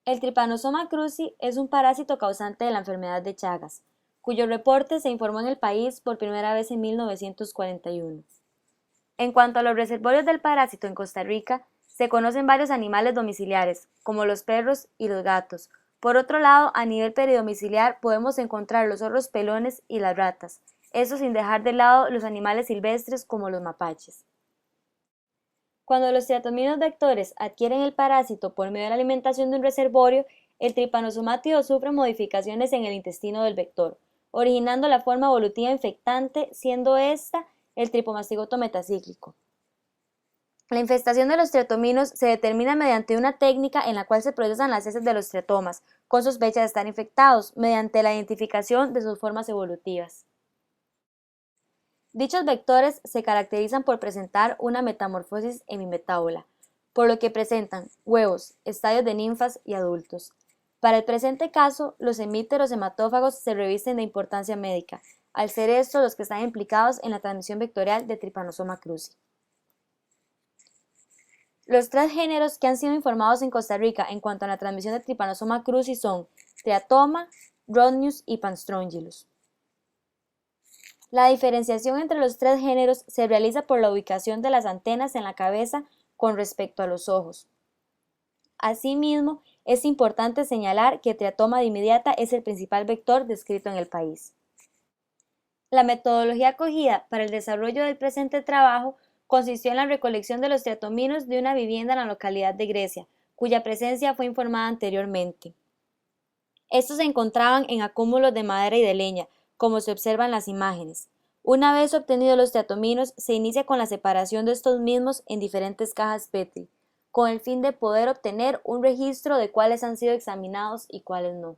El Trypanosoma cruzi es un parásito causante de la enfermedad de Chagas, cuyo reporte se informó en el país por primera vez en 1941. En cuanto a los reservorios del parásito en Costa Rica, se conocen varios animales domiciliares, como los perros y los gatos. Por otro lado, a nivel peridomiciliar podemos encontrar los zorros pelones y las ratas, eso sin dejar de lado los animales silvestres como los mapaches. Cuando los triatominos vectores adquieren el parásito por medio de la alimentación de un reservorio, el tripanosomátido sufre modificaciones en el intestino del vector, originando la forma evolutiva infectante, siendo esta el tripomastigoto metacíclico. La infestación de los triatominos se determina mediante una técnica en la cual se procesan las heces de los triatomas, con sospecha de estar infectados, mediante la identificación de sus formas evolutivas. Dichos vectores se caracterizan por presentar una metamorfosis hemimetábola, por lo que presentan huevos, estadios de ninfas y adultos. Para el presente caso, los hemípteros hematófagos se revisten de importancia médica, al ser estos los que están implicados en la transmisión vectorial de Trypanosoma cruzi. Los tres géneros que han sido informados en Costa Rica en cuanto a la transmisión de Trypanosoma cruzi son Triatoma, Rhodnius y Panstrongylus. La diferenciación entre los tres géneros se realiza por la ubicación de las antenas en la cabeza con respecto a los ojos. Asimismo, es importante señalar que Triatoma dimidiata es el principal vector descrito en el país. La metodología acogida para el desarrollo del presente trabajo consistió en la recolección de los triatominos de una vivienda en la localidad de Grecia, cuya presencia fue informada anteriormente. Estos se encontraban en acúmulos de madera y de leña, como se observa en las imágenes. Una vez obtenidos los triatominos, se inicia con la separación de estos mismos en diferentes cajas Petri, con el fin de poder obtener un registro de cuáles han sido examinados y cuáles no.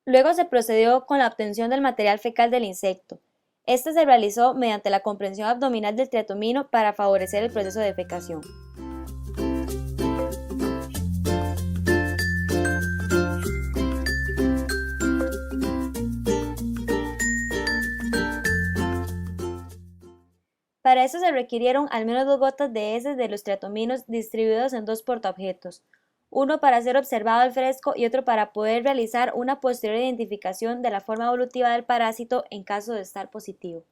Luego se procedió con la obtención del material fecal del insecto. Este se realizó mediante la comprensión abdominal del triatomino para favorecer el proceso de defecación. Para eso se requirieron al menos 2 gotas de heces de los triatominos distribuidos en 2 portaobjetos, uno para ser observado al fresco y otro para poder realizar una posterior identificación de la forma evolutiva del parásito en caso de estar positivo.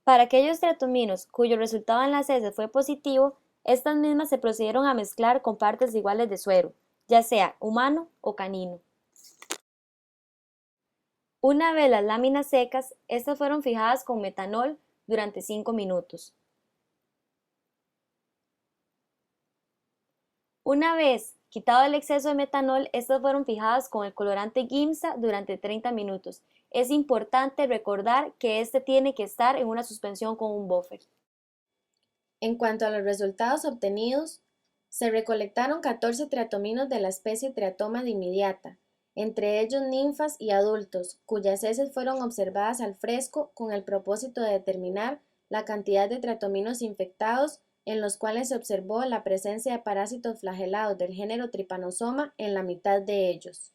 Para aquellos triatominos cuyo resultado en las heces fue positivo, estas mismas se procedieron a mezclar con partes iguales de suero, ya sea humano o canino. Una vez las láminas secas, estas fueron fijadas con metanol durante 5 minutos. Una vez quitado el exceso de metanol, estas fueron fijadas con el colorante Giemsa durante 30 minutos. Es importante recordar que este tiene que estar en una suspensión con un buffer. En cuanto a los resultados obtenidos, se recolectaron 14 triatominos de la especie Triatoma dimidiata, entre ellos ninfas y adultos, cuyas heces fueron observadas al fresco con el propósito de determinar la cantidad de triatominos infectados, en los cuales se observó la presencia de parásitos flagelados del género Trypanosoma en la mitad de ellos.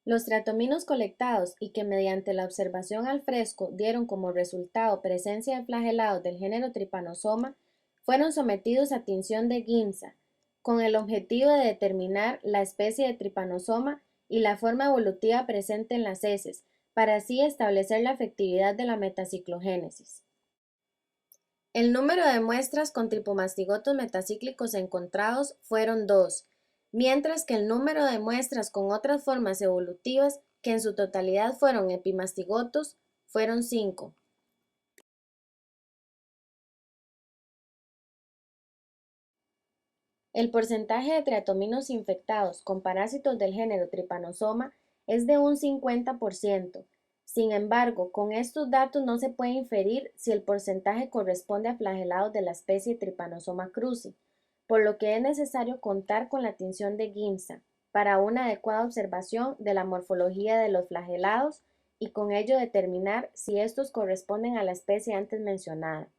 Los triatominos colectados y que mediante la observación al fresco dieron como resultado presencia de flagelados del género Trypanosoma fueron sometidos a tinción de Giemsa, con el objetivo de determinar la especie de Trypanosoma y la forma evolutiva presente en las heces, para así establecer la efectividad de la metaciclogénesis. El número de muestras con tripomastigotos metacíclicos encontrados fueron 2, mientras que el número de muestras con otras formas evolutivas, que en su totalidad fueron epimastigotos, fueron 5. El porcentaje de triatominos infectados con parásitos del género Trypanosoma es de un 50%, Sin embargo, con estos datos no se puede inferir si el porcentaje corresponde a flagelados de la especie Trypanosoma cruzi, por lo que es necesario contar con la tinción de Giemsa para una adecuada observación de la morfología de los flagelados y con ello determinar si estos corresponden a la especie antes mencionada.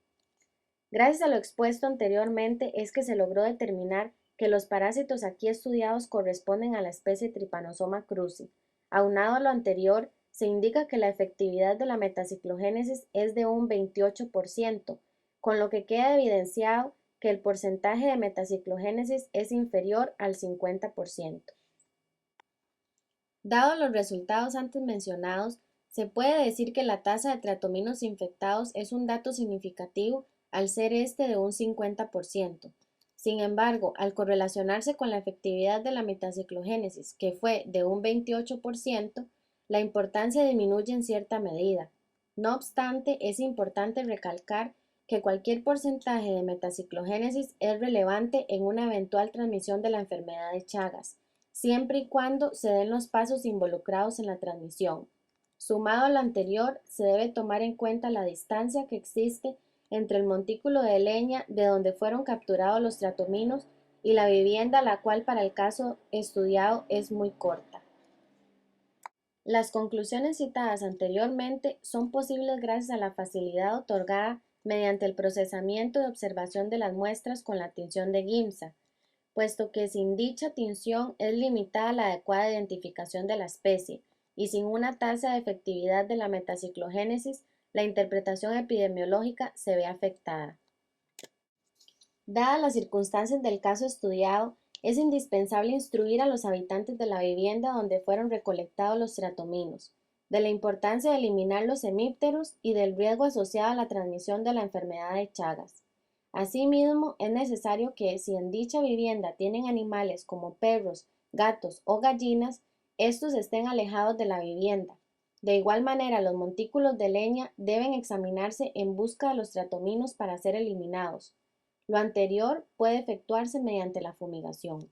Gracias a lo expuesto anteriormente es que se logró determinar que los parásitos aquí estudiados corresponden a la especie Trypanosoma cruzi. Aunado a lo anterior, se indica que la efectividad de la metaciclogénesis es de un 28%, con lo que queda evidenciado que el porcentaje de metaciclogénesis es inferior al 50%. Dados los resultados antes mencionados, se puede decir que la tasa de triatominos infectados es un dato significativo al ser este de un 50%. Sin embargo, al correlacionarse con la efectividad de la metaciclogénesis, que fue de un 28%, la importancia disminuye en cierta medida. No obstante, es importante recalcar que cualquier porcentaje de metaciclogénesis es relevante en una eventual transmisión de la enfermedad de Chagas, siempre y cuando se den los pasos involucrados en la transmisión. Sumado a lo anterior, se debe tomar en cuenta la distancia que existe entre el montículo de leña de donde fueron capturados los triatominos y la vivienda, la cual para el caso estudiado es muy corta. Las conclusiones citadas anteriormente son posibles gracias a la facilidad otorgada mediante el procesamiento de observación de las muestras con la tinción de Giemsa, puesto que sin dicha tinción es limitada la adecuada identificación de la especie, y sin una tasa de efectividad de la metaciclogénesis, la interpretación epidemiológica se ve afectada. Dadas las circunstancias del caso estudiado, es indispensable instruir a los habitantes de la vivienda donde fueron recolectados los triatominos, de la importancia de eliminar los hemípteros y del riesgo asociado a la transmisión de la enfermedad de Chagas. Asimismo, es necesario que, si en dicha vivienda tienen animales como perros, gatos o gallinas, estos estén alejados de la vivienda. De igual manera, los montículos de leña deben examinarse en busca de los triatominos para ser eliminados. Lo anterior puede efectuarse mediante la fumigación.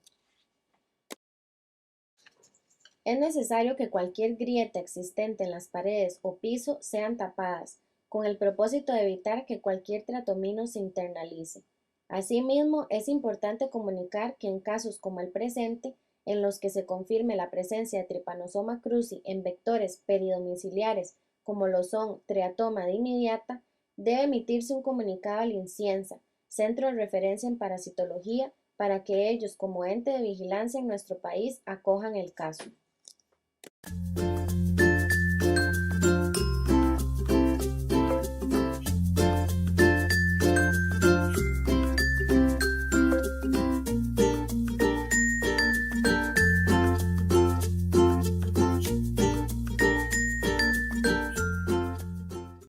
Es necesario que cualquier grieta existente en las paredes o piso sean tapadas, con el propósito de evitar que cualquier triatomino se internalice. Asimismo, es importante comunicar que en casos como el presente, en los que se confirme la presencia de Trypanosoma cruzi en vectores peridomiciliares como lo son Triatoma dimidiata, debe emitirse un comunicado al INCIENSA, Centro de Referencia en Parasitología, para que ellos, como ente de vigilancia en nuestro país, acojan el caso.